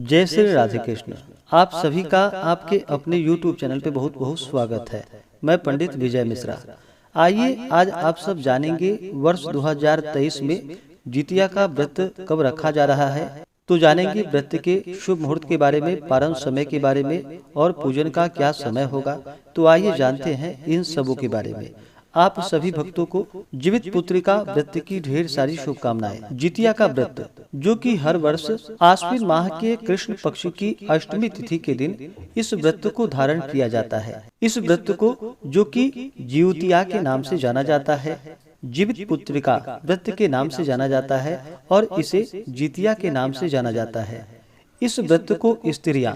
जय श्री राधे कृष्ण। आप सभी का आपके अपने YouTube चैनल पे बहुत बहुत स्वागत है। मैं पंडित विजय मिश्रा। आइए आज आप सब जानेंगे वर्ष 2023 में जितिया का व्रत कब रखा जा रहा है। तो जानेंगे व्रत के शुभ मुहूर्त के बारे में, पारण समय के बारे में और पूजन का क्या समय होगा। तो आइए जानते हैं इन सबों के बारे में। आप सभी भक्तों को जीवित पुत्रिका व्रत की ढेर सारी शुभकामनाएं। जितिया का व्रत जो कि हर वर्ष आश्विन माह के कृष्ण पक्ष की अष्टमी तिथि के दिन इस व्रत को धारण किया जाता है। इस व्रत को जो कि जिउतिया के नाम से जाना जाता है, जीवित पुत्रिका व्रत के नाम से जाना जाता है और इसे जितिया के नाम से जाना जाता है। इस व्रत को स्त्रियां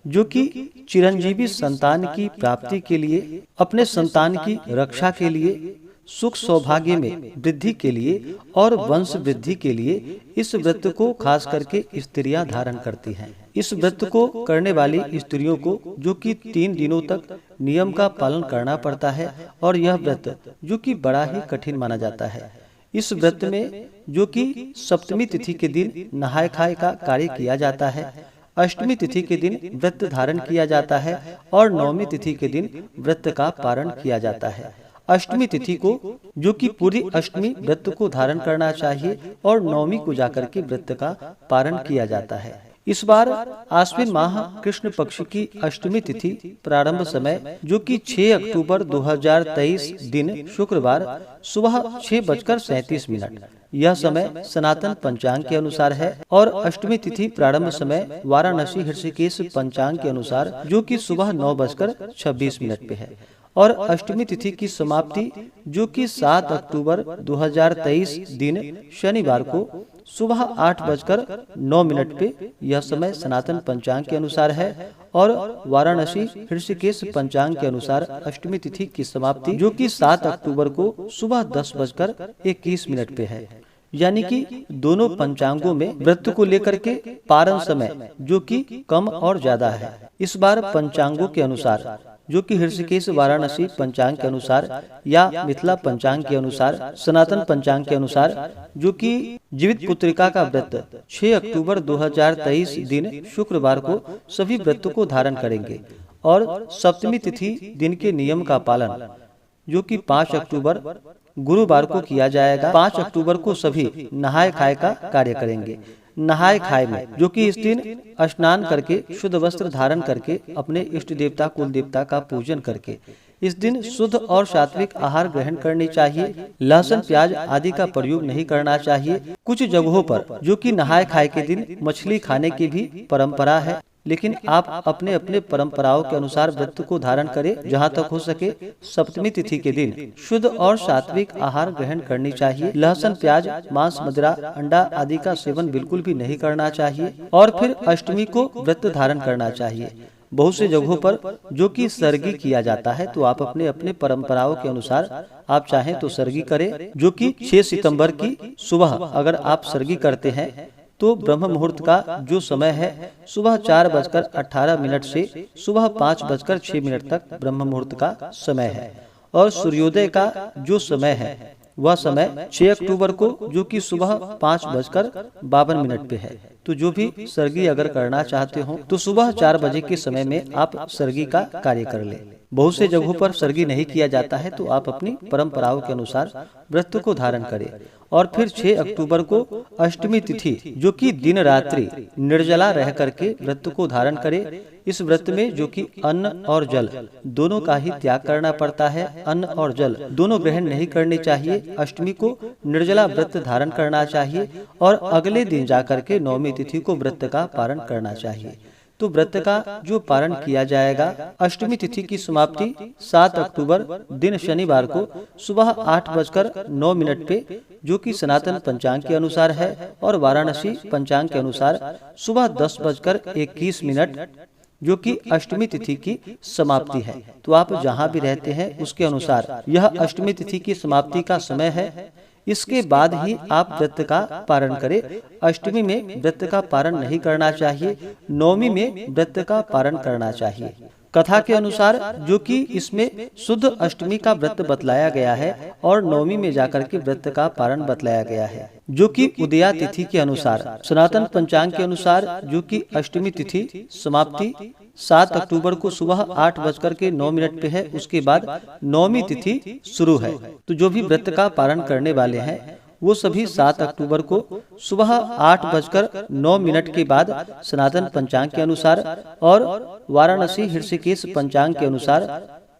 जो कि चिरंजीवी संतान की प्राप्ति के लिए, अपने संतान की रक्षा के लिए, सुख सौभाग्य में वृद्धि के लिए और वंश वृद्धि के लिए इस व्रत को खास करके स्त्रियां धारण करती हैं। इस व्रत को करने वाली स्त्रियों को जो कि 3 दिनों तक नियम का पालन करना पड़ता है और यह व्रत जो कि बड़ा ही कठिन माना जाता है। इस व्रत में जो कि सप्तमी तिथि के दिन नहाय खाए का कार्य किया जाता है, अष्टमी तिथि के दिन व्रत धारण किया जाता है और नवमी तिथि के दिन व्रत का पारण किया जाता है। अष्टमी तिथि को जो कि पूरी अष्टमी व्रत को धारण करना चाहिए और नवमी को जाकर के व्रत का पारण किया जाता है। इस बार आश्विन माह कृष्ण पक्ष की अष्टमी तिथि प्रारंभ समय जो कि 6 अक्टूबर 2023 दिन शुक्रवार सुबह 6:37। यह समय सनातन पंचांग के अनुसार है और अष्टमी तिथि प्रारंभ समय वाराणसी ऋषिकेश पंचांग के अनुसार जो कि सुबह 9:26 पे है और अष्टमी तिथि की समाप्ति जो कि 7 अक्टूबर 2023 दिन शनिवार को सुबह 8:09 पे यह समय सनातन पंचांग के अनुसार है और वाराणसी ऋषिकेश पंचांग के अनुसार अष्टमी तिथि की समाप्ति जो कि 7 अक्टूबर को सुबह 10:21 पे है। यानी कि दोनों पंचांगों में व्रत को लेकर के पारण समय जो कि कम और ज्यादा है। इस बार पंचांगों के अनुसार जो कि ऋषिकेश वाराणसी पंचांग के अनुसार या मिथिला पंचांग के अनुसार, सनातन पंचांग के अनुसार जो कि जीवित पुत्रिका का व्रत 6 अक्टूबर 2023 दिन शुक्रवार को सभी व्रत को धारण करेंगे और सप्तमी तिथि दिन के नियम का पालन जो कि 5 अक्टूबर गुरुवार को किया जाएगा। 5 अक्टूबर को सभी नहाय खाए का कार्य करेंगे। नहाय खाए में जो कि इस दिन स्नान करके शुद्ध वस्त्र धारण करके अपने इष्ट देवता कुल देवता का पूजन करके इस दिन शुद्ध और सात्विक आहार ग्रहण करनी चाहिए। लहसुन प्याज आदि का प्रयोग नहीं करना चाहिए। कुछ जगहों पर जो कि नहाय खाए के दिन मछली खाने की भी परंपरा है, लेकिन आप अपने अपने परंपराओं के अनुसार व्रत को धारण करें। जहां तक हो सके सप्तमी तिथि के दिन शुद्ध और सात्विक आहार ग्रहण करनी चाहिए। लहसुन प्याज मांस मदिरा अंडा आदि का सेवन बिल्कुल भी नहीं करना चाहिए और फिर अष्टमी को व्रत धारण करना चाहिए। बहुत से जगहों पर जो कि सरगी किया जाता है, तो आप अपने अपने परंपराओं के अनुसार आप चाहें तो सरगी करें। जो कि 6 सितंबर की सुबह अगर आप सरगी करते हैं तो ब्रह्म मुहूर्त का जो समय है सुबह 4:18 से सुबह 5:06 तक ब्रह्म मुहूर्त का समय है और सूर्योदय का जो समय है वह समय 6 अक्टूबर को जो कि सुबह 5:52 पे है। तो जो भी सरगी अगर करना चाहते हो तो सुबह 4 बजे के समय में आप सरगी का कार्य कर ले। बहुत से जगहों पर सरगी नहीं किया जाता है, तो आप अपनी परंपराओं के अनुसार व्रत को धारण करें और फिर 6 अक्टूबर को अष्टमी तिथि जो कि दिन रात्रि निर्जला रह करके व्रत को धारण करें। इस व्रत में जो कि अन्न और जल दोनों का ही त्याग करना पड़ता है। अन्न और जल दोनों ग्रहण नहीं करने चाहिए। अष्टमी को निर्जला व्रत धारण करना चाहिए और अगले दिन जाकर के नवमी तिथि को व्रत का पारण करना चाहिए। तो व्रत का जो पारण किया जाएगा अष्टमी तिथि की समाप्ति 7 अक्टूबर दिन शनिवार को सुबह 8:09 पे जो कि सनातन पंचांग के अनुसार है और वाराणसी पंचांग के अनुसार सुबह 10:21 जो कि अष्टमी तिथि की समाप्ति है। तो आप जहां भी रहते हैं उसके अनुसार यह अष्टमी तिथि की समाप्ति का समय है। इसके बाद ही आप व्रत का पारण करें। अष्टमी में व्रत का पारण नहीं करना चाहिए, नवमी में व्रत का पारण करना चाहिए। कथा के अनुसार जो कि इसमें शुद्ध अष्टमी का व्रत बतलाया गया है और नवमी में जाकर के व्रत का पारण बतलाया गया है, जो कि उदया तिथि के अनुसार सनातन पंचांग के अनुसार जो कि अष्टमी तिथि समाप्ति 7 अक्टूबर को सुबह 8:09 पे है। उसके बाद नवमी तिथि शुरू है। तो जो भी व्रत का पारण करने वाले हैं वो सभी 7 अक्टूबर को सुबह 8:09 के बाद सनातन पंचांग के अनुसार और वाराणसी हृषिकेश पंचांग के अनुसार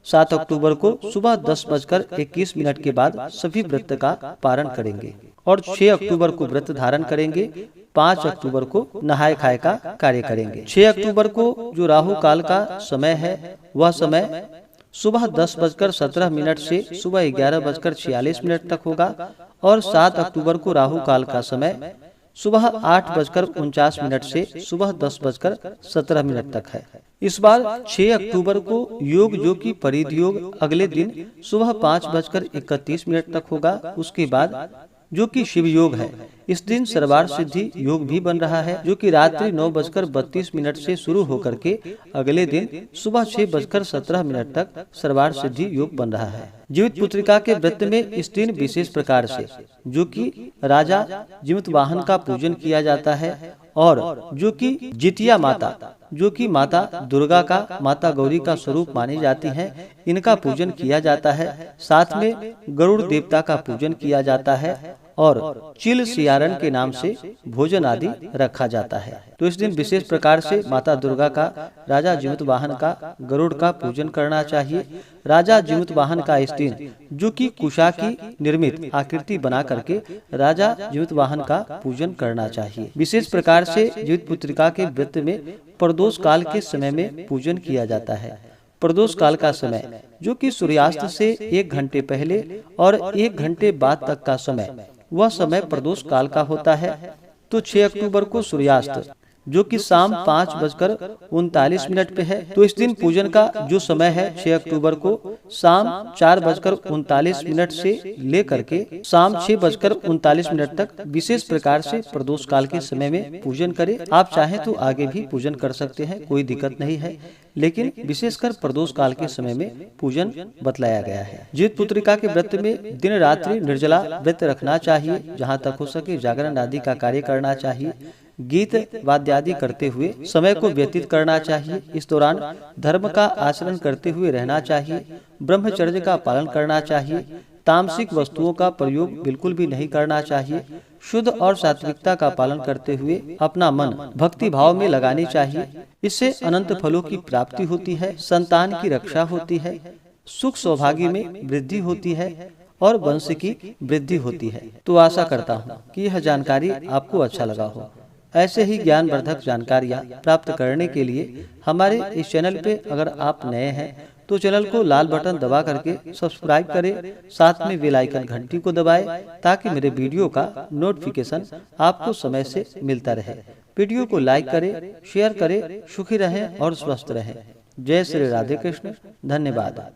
7 अक्टूबर को सुबह 10:21 के बाद सभी व्रत का पारण करेंगे और 6 अक्टूबर को व्रत धारण करेंगे। 5 अक्टूबर को नहाय खाए का कार्य करेंगे। 6 अक्टूबर को जो राहु काल का समय है वह समय सुबह 10:17 से सुबह 11:46 तक होगा और 7 अक्टूबर को राहु काल का समय सुबह 8:49 से सुबह 10:17 तक है। इस बार 6 अक्टूबर को योग जो कि परिध योग अगले दिन सुबह 5:31 तक होगा। उसके बाद जो कि शिव योग है, इस दिन सर्वार्थ सिद्धि योग भी बन रहा है, जो कि रात्रि 9:32 से शुरू होकर के अगले दिन सुबह 6:17 तक सर्वार्थ सिद्धि योग बन रहा है। जीवित पुत्रिका के व्रत में इस दिन विशेष प्रकार से जो कि राजा जीवित वाहन का पूजन किया जाता है और जो कि जितिया माता जो कि माता दुर्गा का, माता गौरी का स्वरूप मानी जाती हैं, इनका पूजन किया जाता है। साथ में गरुड़ देवता का पूजन किया जाता है और चिल सियारन के नाम से भोजन आदि रखा जाता है। तो इस दिन विशेष प्रकार से माता दुर्गा का, राजा जीवित वाहन का, गरुड़ का पूजन करना चाहिए। राजा जीवित वाहन का इस दिन जो कि कुशा की निर्मित आकृति बना करके राजा जीवित वाहन का पूजन करना चाहिए। विशेष प्रकार से जीवित पुत्रिका के व्रत में प्रदोष काल के समय में पूजन किया जाता है। प्रदोष काल का समय जो कि सूर्यास्त से 1 घंटे पहले और 1 घंटे बाद तक का समय, वह समय प्रदोष काल का होता है। तो 6 अक्टूबर को सूर्यास्त जो कि शाम 5:39 पे है। तो इस दिन पूजन का जो समय है 6 अक्टूबर को शाम 4:39 से लेकर के शाम 6:39 तक विशेष प्रकार से प्रदोष काल के समय में पूजन करें। आप चाहें तो आगे भी पूजन कर सकते हैं, कोई दिक्कत नहीं है, लेकिन विशेषकर प्रदोष काल के समय में पूजन बतलाया गया है। जीवित पुत्रिका के व्रत में दिन रात्रि निर्जला व्रत रखना चाहिए, जहाँ तक हो सके जागरण आदि का कार्य करना चाहिए। गीत वाद्यादि करते हुए समय को व्यतीत करना चाहिए। इस दौरान धर्म का आचरण करते हुए रहना चाहिए। ब्रह्मचर्य का पालन करना चाहिए। तामसिक वस्तुओं का प्रयोग बिल्कुल भी नहीं करना चाहिए। शुद्ध और सात्विकता का पालन करते हुए अपना मन भक्ति भाव में लगानी चाहिए। इससे अनंत फलों की प्राप्ति होती है, संतान की रक्षा होती है, सुख सौभाग्य में वृद्धि होती है और वंश की वृद्धि होती है। तो आशा करता हूँ कि यह जानकारी आपको अच्छा लगा हो। ऐसे ही ज्ञानवर्धक जानकारियाँ प्राप्त करने के लिए हमारे इस चैनल पे अगर आप नए हैं तो चैनल को लाल बटन दबा करके सब्सक्राइब करें, साथ में बेल आइकन घंटी को दबाएं ताकि मेरे वीडियो का नोटिफिकेशन आपको समय से मिलता रहे। वीडियो को लाइक करें, शेयर करें। सुखी रहें और स्वस्थ रहें। जय श्री राधे कृष्ण। धन्यवाद।